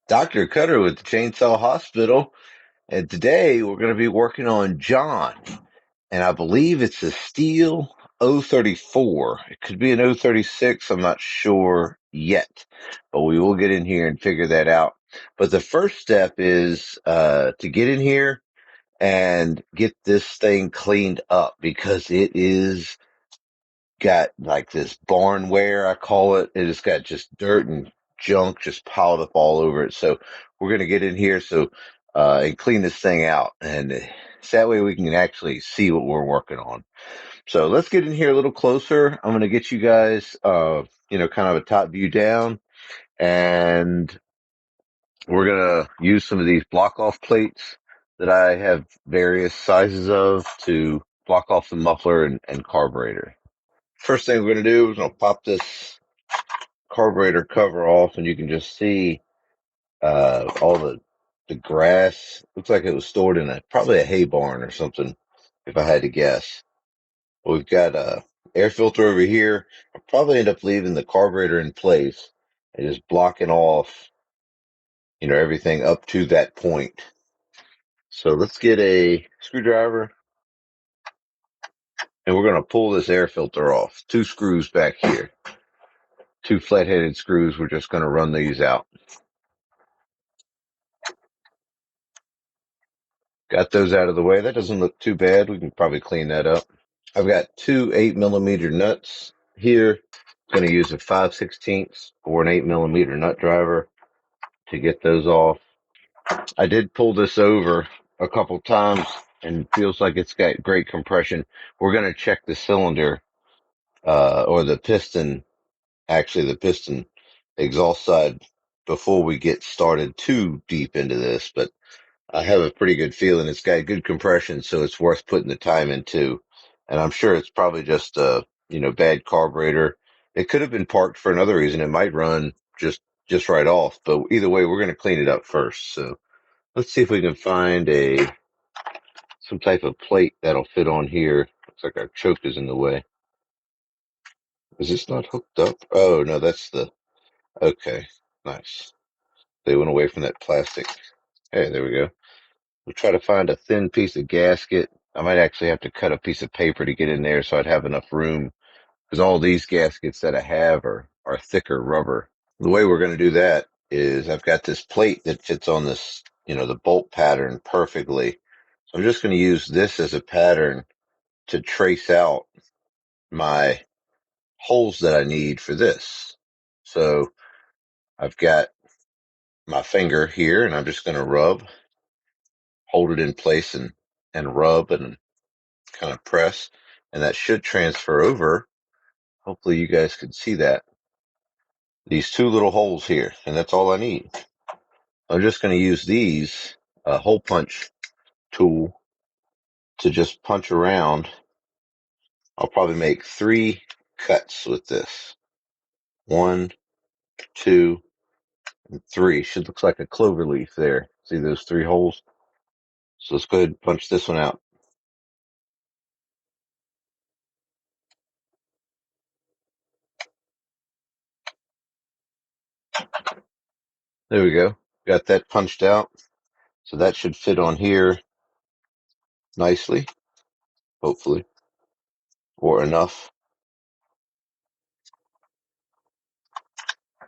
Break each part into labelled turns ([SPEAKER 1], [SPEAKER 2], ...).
[SPEAKER 1] Dr. Cutter with the Chainsaw Hospital, and today we're going to be working on John, and I believe it's a Stihl 034. It could be an 036. I'm not sure yet, but we will get in here and figure that out. But the first step is to get in here and get this thing cleaned up because it is got like this barnware, I call it. It has got just dirt and junk just piled up all over it. So we're going to get in here and clean this thing out. And so that way we can actually see what we're working on. So let's get in here a little closer. I'm going to get you guys, kind of a top view down, and we're going to use some of these block off plates that I have various sizes of to block off the muffler and carburetor. First thing we're going to do is going to pop this carburetor cover off, and you can just see all the grass. Looks like it was stored in probably a hay barn or something, if I had to guess. We've got a air filter over here. I'll probably end up leaving the carburetor in place and just blocking off, everything up to that point. So let's get a screwdriver, and we're going to pull this air filter off. Two screws back here. Two flat-headed screws. We're just going to run these out. Got those out of the way. That doesn't look too bad. We can probably clean that up. I've got two 8mm nuts here. I'm going to use a 5/16 or an 8mm nut driver to get those off. I did pull this over a couple times and feels like it's got great compression. We're going to check the cylinder, or the piston, actually the piston exhaust side before we get started too deep into this, but I have a pretty good feeling it's got good compression, so it's worth putting the time into. And I'm sure it's probably just bad carburetor. It could have been parked for another reason. It might run just right off, but either way, we're going to clean it up first. So let's see if we can find some type of plate that'll fit on here. Looks like our choke is in the way. Is this not hooked up? Oh no, okay. Nice. They went away from that plastic. Hey, there we go. We'll try to find a thin piece of gasket. I might actually have to cut a piece of paper to get in there so I'd have enough room, because all these gaskets that I have are thicker rubber. The way we're going to do that is I've got this plate that fits on this, the bolt pattern perfectly. So I'm just going to use this as a pattern to trace out my holes that I need for this. So I've got my finger here, and I'm just going to hold it in place and rub and kind of press, and that should transfer over. Hopefully you guys can see that. These two little holes here, and that's all I need. I'm just going to use these hole punch tool to just punch around. I'll probably make 3 cuts with this. 1, 2, and 3. Should look like a clover leaf there. See those 3 holes? So let's go ahead and punch this one out. There we go. Got that punched out. So that should fit on here nicely, hopefully, or enough.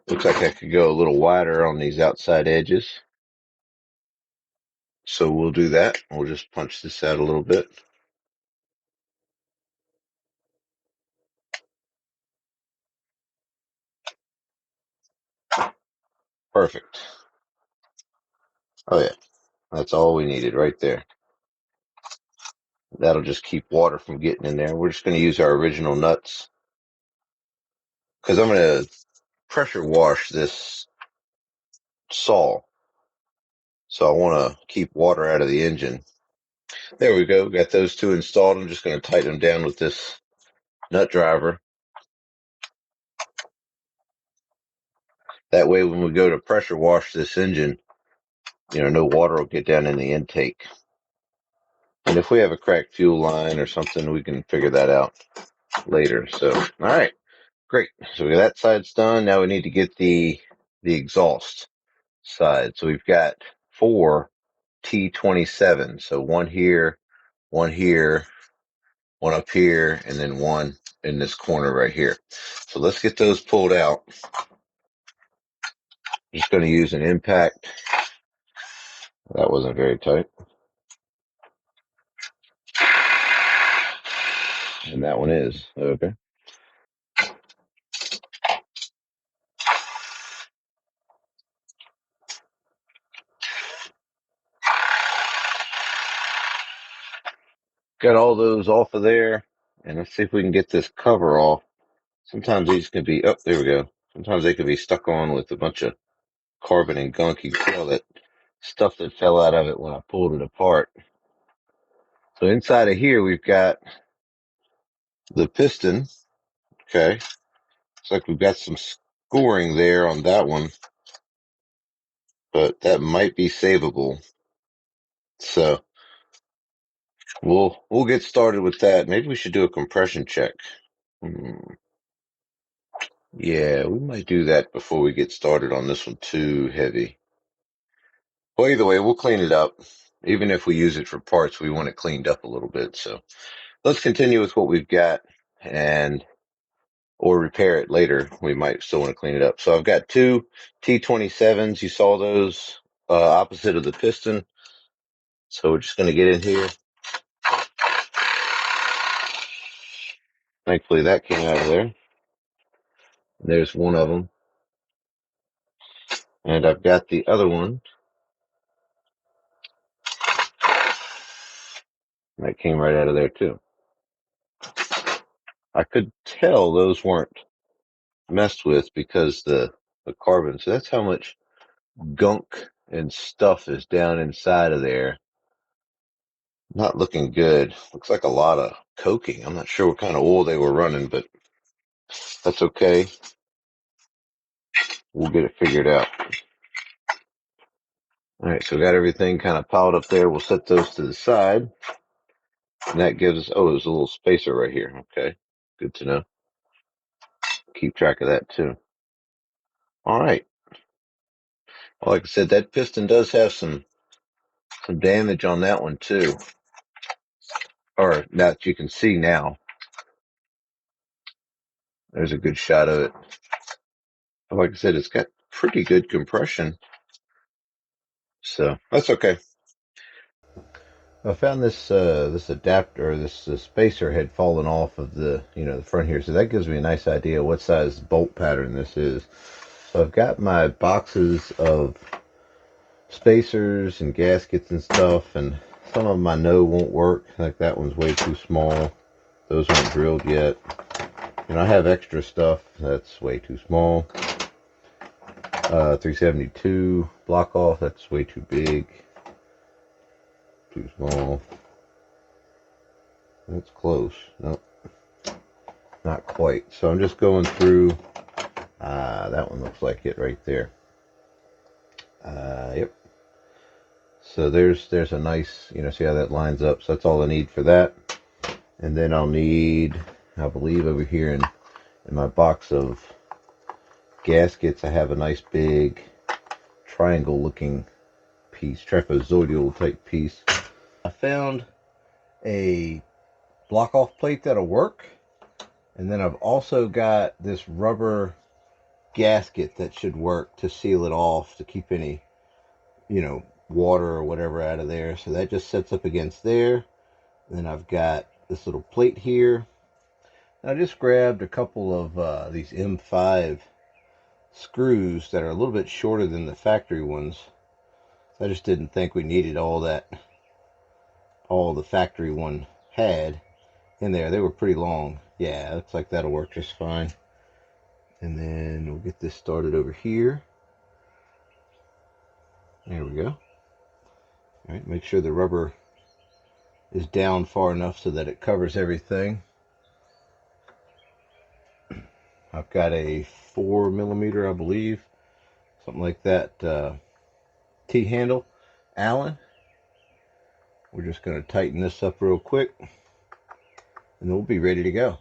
[SPEAKER 1] Looks like I could go a little wider on these outside edges. So we'll do that. We'll just punch this out a little bit. Perfect. Oh yeah, that's all we needed right there. That'll just keep water from getting in there. We're just going to use our original nuts, because I'm going to pressure wash this saw. So I want to keep water out of the engine. There we go. Got those 2 installed. I'm just going to tighten them down with this nut driver. That way when we go to pressure wash this engine, no water will get down in the intake. And if we have a cracked fuel line or something, we can figure that out later. So, all right, great. So that side's done. Now we need to get the exhaust. side. So we've got 4 T27. So one here, one here, one up here, and then one in this corner right here. So let's get those pulled out. I'm just going to use an impact. That wasn't very tight. And that one is. Okay. Got all those off of there. And let's see if we can get this cover off. Sometimes these can be, oh, there we go. Sometimes they can be stuck on with a bunch of carbon and gunk. You can feel that stuff that fell out of it when I pulled it apart. So inside of here, we've got the piston. Okay. Looks like we've got some scoring there on that one, but that might be savable. So we'll get started with that. Maybe we should do a compression check. Yeah, we might do that before we get started on this one too heavy. Well, either way, we'll clean it up. Even if we use it for parts, we want it cleaned up a little bit. So let's continue with what we've got and or repair it later. We might still want to clean it up. So I've got 2 T27s. You saw those opposite of the piston. So we're just going to get in here. Thankfully that came out of there. There's one of them. And I've got the other one. That came right out of there too. I could tell those weren't messed with because the carbon. So that's how much gunk and stuff is down inside of there. Not looking good. Looks like a lot of coking. I'm not sure what kind of oil they were running, but that's okay. We'll get it figured out. All right, so we got everything kind of piled up there. We'll set those to the side. And that gives us, oh, there's a little spacer right here. Okay, good to know. Keep track of that too. All right. Well, like I said, that piston does have some damage on that one too. Or that you can see now. There's a good shot of it. Like I said, it's got pretty good compression. So that's okay. I found this adapter, this spacer had fallen off of the the front here, so that gives me a nice idea what size bolt pattern this is. So I've got my boxes of spacers and gaskets and stuff, and some of them I know won't work. Like that one's way too small. Those aren't drilled yet. And I have extra stuff that's way too small. 372 block off, that's way too big. Too small. That's close. Nope. Not quite. So I'm just going through. That one looks like it right there. Yep. So there's a nice, see how that lines up. So that's all I need for that. And then I'll need, I believe over here in my box of gaskets, I have a nice big triangle looking piece, trapezoidal type piece. I found a block off plate that'll work. And then I've also got this rubber gasket that should work to seal it off to keep any, water or whatever out of there. So that just sets up against there. And then I've got this little plate here. And I just grabbed a couple of these M5 screws that are a little bit shorter than the factory ones. I just didn't think we needed all the factory one had in there. They were pretty long. Yeah, looks like that'll work just fine. And then we'll get this started over here. There we go. All right, make sure the rubber is down far enough so that it covers everything. I've got a 4mm, I believe, something like that, T-handle Allen. We're just going to tighten this up real quick, and then we'll be ready to go.